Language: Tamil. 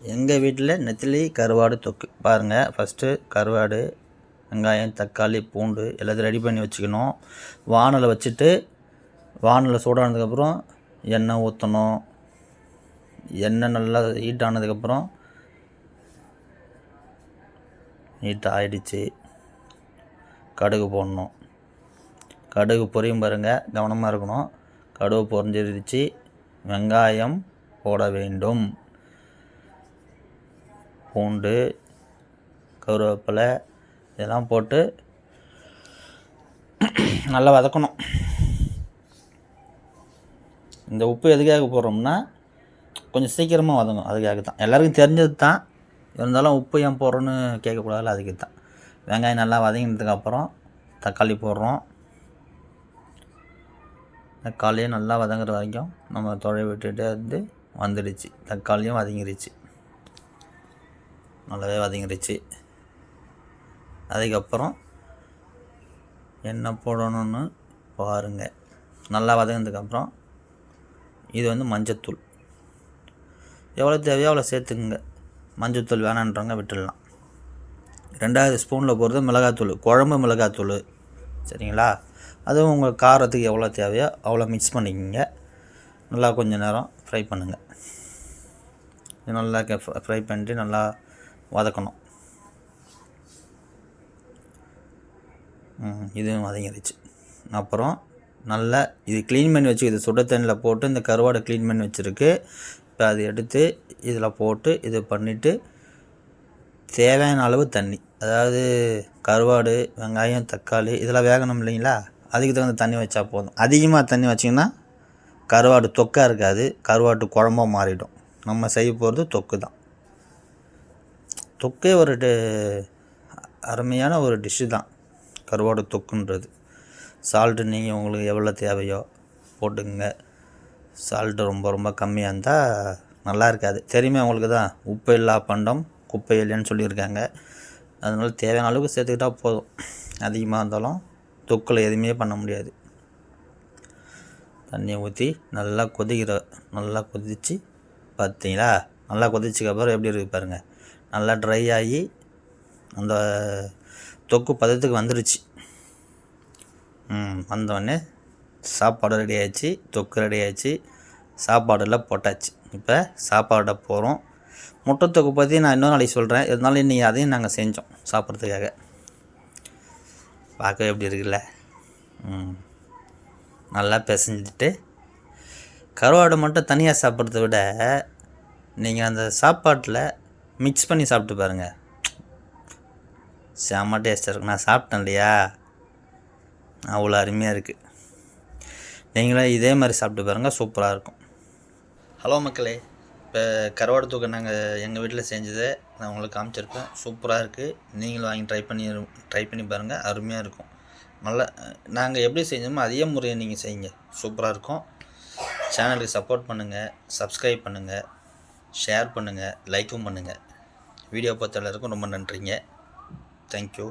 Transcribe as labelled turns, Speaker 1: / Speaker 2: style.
Speaker 1: எங்கள் வீட்டில் நெத்திலி கருவாடு தொக்கு பாருங்கள். ஃபஸ்ட்டு கருவாடு, வெங்காயம், தக்காளி, பூண்டு எல்லாத்தையும் ரெடி பண்ணி வச்சுக்கணும். வானலை வச்சுட்டு வானலை சூடானதுக்கப்புறம் எண்ணெய் ஊற்றணும். எண்ணெய் நல்லா ஹீட் ஆனதுக்கப்புறம் ஹீட் ஆகிடுச்சு, கடுகு போடணும். கடுகு பொரியும் பாருங்கள், கவனமாக இருக்கணும். கடுகு பொரிஞ்சிருச்சு, வெங்காயம் போட வேண்டும். பூண்டு, கருவேப்பிலை இதெல்லாம் போட்டு நல்லா வதக்கணும். இந்த உப்பு எதுக்காக போடுறோம்னா கொஞ்சம் சீக்கிரமாக வதங்கும், அதுக்காக தான். எல்லாருக்கும் தெரிஞ்சது தான், இருந்தாலும் உப்பு ஏன் போடுறோன்னு கேட்கக்கூடாதுல, அதுக்கு தான். வெங்காயம் நல்லா வதங்கினதுக்கப்புறம் தக்காளி போடுறோம். தக்காளியும் நல்லா வதங்குற வரைக்கும் நம்ம தொலை விட்டுட்டு வந்துடுச்சு. தக்காளியும் வதங்கிருச்சு, நல்லாவே வதங்கிருச்சு. அதுக்கப்புறம் என்ன போடணும்னு பாருங்கள். நல்லா வதங்கினதுக்கப்புறம் இது மஞ்சத்தூள் எவ்வளோ தேவையோ அவ்வளோ சேர்த்துக்குங்க. மஞ்சத்தூள் வேணான்றவங்க விட்டுடலாம். 2வது ஸ்பூனில் போடுறது மிளகாத்தூள், குழம்பு மிளகாத்தூள், சரிங்களா? அதுவும் உங்கள் காரத்துக்கு எவ்வளோ தேவையோ அவ்வளோ மிக்ஸ் பண்ணிக்கோங்க. நல்லா கொஞ்சம் நேரம் ஃப்ரை பண்ணுங்கள். நல்லா ஃப்ரை பண்ணிட்டு நல்லா வதக்கணும். இதுவும் வதங்கிடுச்சு. அப்புறம் நல்லா இது க்ளீன் பண்ணி வச்சுக்கிது, சுட தண்ணியில் போட்டு இந்த கருவாடை க்ளீன் பண்ணி வச்சுருக்கு. இப்போ அதை எடுத்து இதில் போட்டு இது பண்ணிவிட்டு தேவையான அளவு தண்ணி, அதாவது கருவாடு, வெங்காயம், தக்காளி இதெல்லாம் வேகணும் இல்லைங்களா, அதுக்கு தகுந்த தண்ணி வச்சா போதும். அதிகமாக தண்ணி வச்சிங்கன்னா கருவாடு தொக்காக இருக்காது, கருவாட்டு குழம்பாக மாறிடும். நம்ம செய்ய போகிறது தொக்கு தான். தொக்கே ஒரு அருமையான ஒரு டிஷ்ஷு தான் கருவாடு தொக்குன்றது. சால்ட்டு நீங்கள் உங்களுக்கு எவ்வளோ தேவையோ போட்டுக்குங்க. சால்ட்டு ரொம்ப ரொம்ப கம்மியாக இருந்தால் நல்லா இருக்காது. தெரியுமே உங்களுக்கு தான், உப்பு இல்லா பண்டம் குப்பை இல்லைன்னு சொல்லியிருக்காங்க. அதனால தேவையான அளவுக்கு சேர்த்துக்கிட்டால் போதும். அதிகமாக இருந்தாலும் தொக்கில் எதுவுமே பண்ண முடியாது. தண்ணியை ஊற்றி நல்லா நல்லா கொதித்து பார்த்தீங்களா, நல்லா கொதிச்சதுக்கப்புறம் எப்படி இருக்குது பாருங்கள். நல்லா ட்ரை ஆகி அந்த தொக்கு பதத்துக்கு வந்துடுச்சு. வந்தோடனே சாப்பாடு ரெடி ஆகிடுச்சு, தொக்கு ரெடி ஆகிடுச்சு, சாப்பாடெல்லாம் போட்டாச்சு. இப்போ சாப்பாடை போகிறோம். முட்டை தொக்கு பற்றி நான் இன்னொரு நாளைக்கு சொல்கிறேன். இருந்தாலும் இன்றைக்கி அதையும் நாங்கள் செஞ்சோம் சாப்பிட்றதுக்காக. பார்க்க எப்படி இருக்குல்ல. நல்லா பிசைஞ்சிட்டு கருவாடு மட்டும் தனியாக சாப்பிட்றத விட நீங்கள் அந்த சாப்பாட்டில் மிக்ஸ் பண்ணி சாப்பிட்டு பாருங்கள், செம்ம டேஸ்ட்டாக இருக்கும். நான் சாப்பிட்டேன் இல்லையா, அவ்வளோ அருமையாக இருக்குது. நீங்களும் இதே மாதிரி சாப்பிட்டு பாருங்கள், சூப்பராக இருக்கும். ஹலோ மக்களே, இப்போ கருவாடு தூக்கம் நாங்கள் எங்கள் வீட்டில் செஞ்சதை நான் உங்களுக்கு காமிச்சிருக்கேன். சூப்பராக இருக்குது. நீங்களும் வாங்கி ட்ரை பண்ணி பாருங்கள், அருமையாக இருக்கும். நல்லா நாங்கள் எப்படி செஞ்சோமோ அதே முறையை நீங்கள் செய்யுங்க, சூப்பராக இருக்கும். சேனலுக்கு சப்போர்ட் பண்ணுங்கள், சப்ஸ்கிரைப் பண்ணுங்கள், ஷேர் பண்ணுங்கள், லைக்கும் பண்ணுங்கள். வீடியோ பார்த்த எல்லாருக்கும் ரொம்ப நன்றிங்க. தேங்க்யூ.